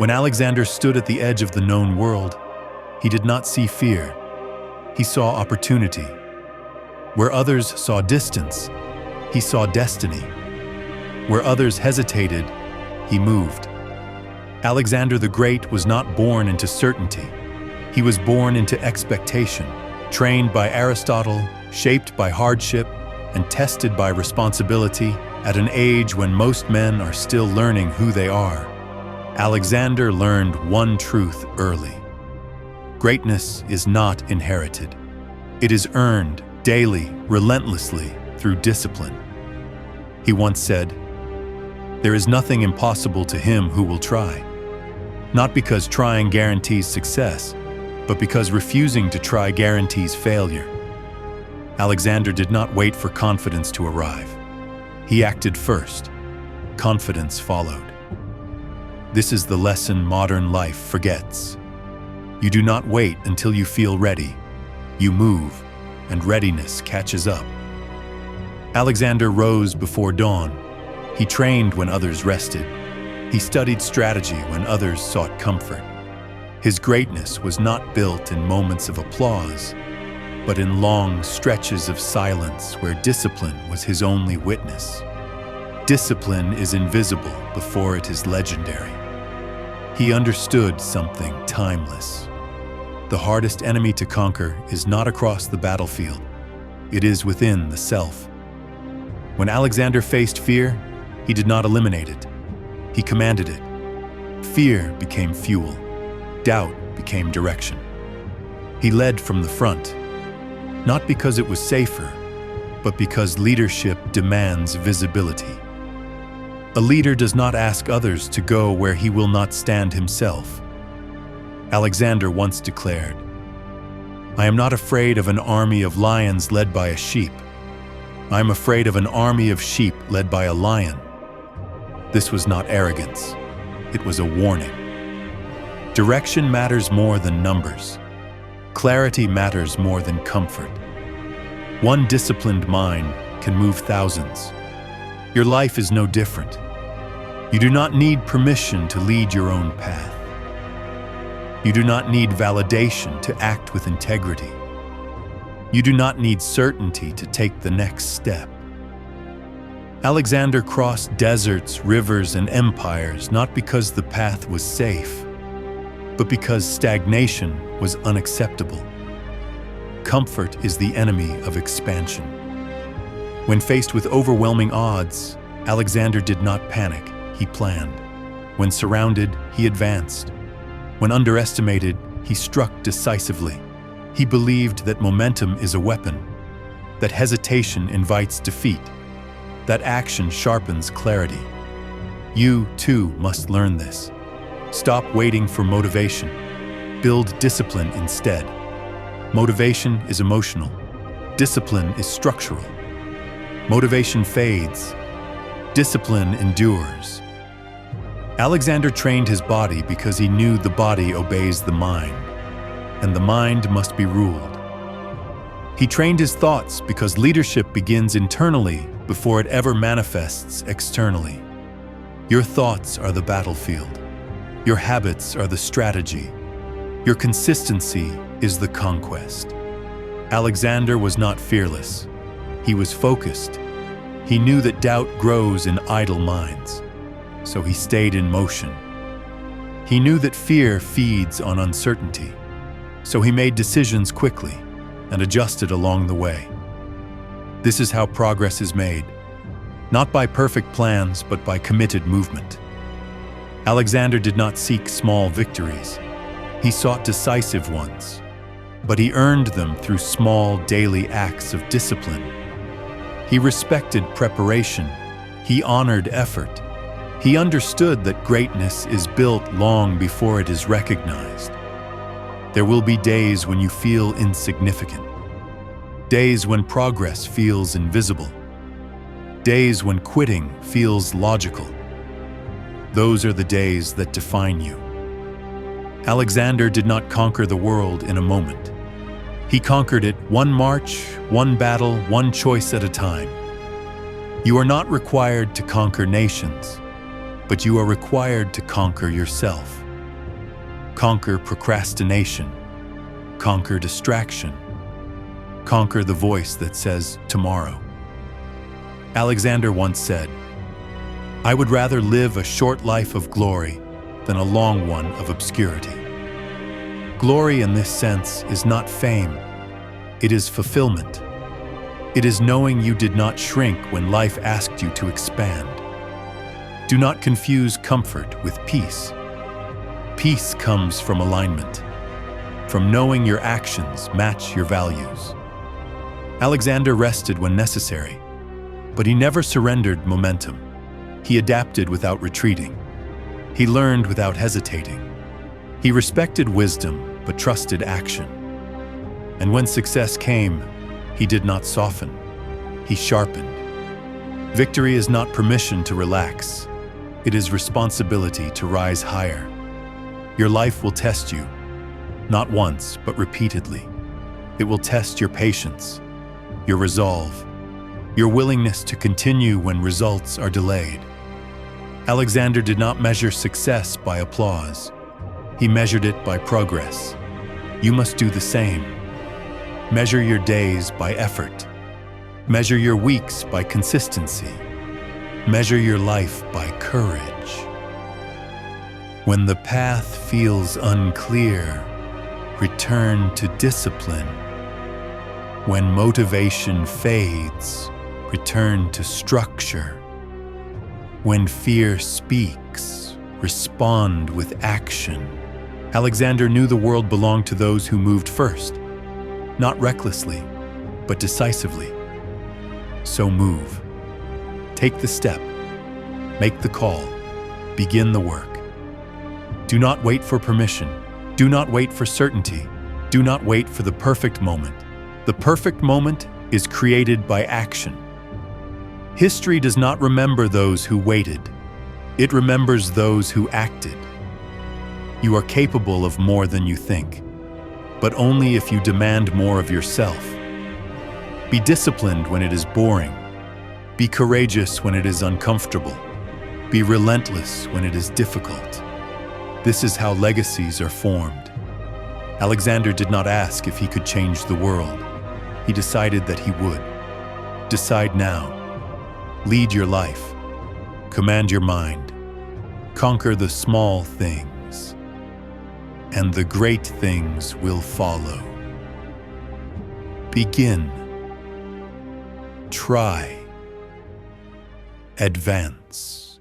When Alexander stood at the edge of the known world, he did not see fear. He saw opportunity. Where others saw distance, he saw destiny. Where others hesitated, he moved. Alexander the Great was not born into certainty. He was born into expectation, trained by Aristotle, shaped by hardship, and tested by responsibility at an age when most men are still learning who they are. Alexander learned one truth early. Greatness is not inherited. It is earned daily, relentlessly, through discipline. He once said, "There is nothing impossible to him who will try." Not because trying guarantees success, but because refusing to try guarantees failure. Alexander did not wait for confidence to arrive. He acted first. Confidence followed. This is the lesson modern life forgets. You do not wait until you feel ready. You move, and readiness catches up. Alexander rose before dawn. He trained when others rested. He studied strategy when others sought comfort. His greatness was not built in moments of applause, but in long stretches of silence where discipline was his only witness. Discipline is invisible before it is legendary. He understood something timeless. The hardest enemy to conquer is not across the battlefield. It is within the self. When Alexander faced fear, he did not eliminate it. He commanded it. Fear became fuel. Doubt became direction. He led from the front, not because it was safer, but because leadership demands visibility. A leader does not ask others to go where he will not stand himself. Alexander once declared, "I am not afraid of an army of lions led by a sheep. I am afraid of an army of sheep led by a lion." This was not arrogance. It was a warning. Direction matters more than numbers. Clarity matters more than comfort. One disciplined mind can move thousands. Your life is no different. You do not need permission to lead your own path. You do not need validation to act with integrity. You do not need certainty to take the next step. Alexander crossed deserts, rivers, and empires not because the path was safe, but because stagnation was unacceptable. Comfort is the enemy of expansion. When faced with overwhelming odds, Alexander did not panic, he planned. When surrounded, he advanced. When underestimated, he struck decisively. He believed that momentum is a weapon, that hesitation invites defeat, that action sharpens clarity. You, too, must learn this. Stop waiting for motivation. Build discipline instead. Motivation is emotional. Discipline is structural. Motivation fades. Discipline endures. Alexander trained his body because he knew the body obeys the mind, and the mind must be ruled. He trained his thoughts because leadership begins internally before it ever manifests externally. Your thoughts are the battlefield. Your habits are the strategy. Your consistency is the conquest. Alexander was not fearless. He was focused. He knew that doubt grows in idle minds, so he stayed in motion. He knew that fear feeds on uncertainty, so he made decisions quickly and adjusted along the way. This is how progress is made, not by perfect plans, but by committed movement. Alexander did not seek small victories. He sought decisive ones, but he earned them through small daily acts of discipline. He respected preparation. He honored effort. He understood that greatness is built long before it is recognized. There will be days when you feel insignificant. Days when progress feels invisible. Days when quitting feels logical. Those are the days that define you. Alexander did not conquer the world in a moment. He conquered it one march, one battle, one choice at a time. You are not required to conquer nations, but you are required to conquer yourself. Conquer procrastination. Conquer distraction. Conquer the voice that says tomorrow. Alexander once said, "I would rather live a short life of glory than a long one of obscurity." Glory in this sense is not fame, it is fulfillment. It is knowing you did not shrink when life asked you to expand. Do not confuse comfort with peace. Peace comes from alignment, from knowing your actions match your values. Alexander rested when necessary, but he never surrendered momentum. He adapted without retreating. He learned without hesitating. He respected wisdom, but trusted action. And when success came, he did not soften. He sharpened. Victory is not permission to relax. It is responsibility to rise higher. Your life will test you, not once, but repeatedly. It will test your patience, your resolve, your willingness to continue when results are delayed. Alexander did not measure success by applause. He measured it by progress. You must do the same. Measure your days by effort. Measure your weeks by consistency. Measure your life by courage. When the path feels unclear, return to discipline. When motivation fades, return to structure. When fear speaks, respond with action. Alexander knew the world belonged to those who moved first, not recklessly, but decisively. So move. Take the step. Make the call. Begin the work. Do not wait for permission. Do not wait for certainty. Do not wait for the perfect moment. The perfect moment is created by action. History does not remember those who waited. It remembers those who acted. You are capable of more than you think, but only if you demand more of yourself. Be disciplined when it is boring. Be courageous when it is uncomfortable. Be relentless when it is difficult. This is how legacies are formed. Alexander did not ask if he could change the world. He decided that he would. Decide now. Lead your life. Command your mind. Conquer the small things, and the great things will follow. Begin. Try. Advance.